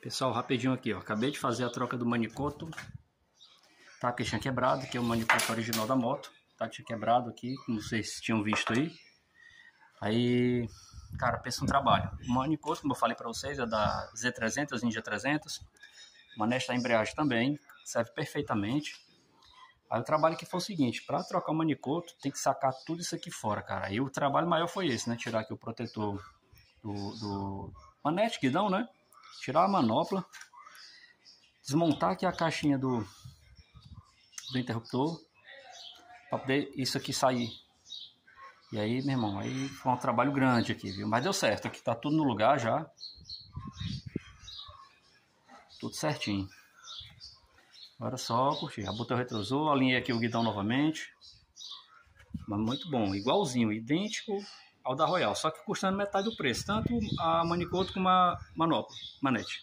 Pessoal, rapidinho aqui, ó. Acabei de fazer a troca do manicoto. Tá, que tinha quebrado, que é o manicoto original da moto. Tá, tinha quebrado aqui, como vocês tinham visto aí. Aí, cara, pensa um trabalho. O manicoto, como eu falei pra vocês, é da Z300, Ninja 300. Manete da embreagem também, serve perfeitamente. Aí o trabalho que foi o seguinte, para trocar o manicoto, tem que sacar tudo isso aqui fora, cara. Aí o trabalho maior foi esse, né? Tirar aqui o protetor do manete, guidão, né? Tirar a manopla, desmontar aqui a caixinha do interruptor, para poder isso aqui sair. E aí, meu irmão, aí foi um trabalho grande aqui, viu? Mas deu certo, aqui tá tudo no lugar já. Tudo certinho. Agora só curtir. Já botei o retrovisor, alinhei aqui o guidão novamente. Mas muito bom, igualzinho, idêntico ao da Royal, só que custando metade do preço, tanto a manicoto como a manopla, manete.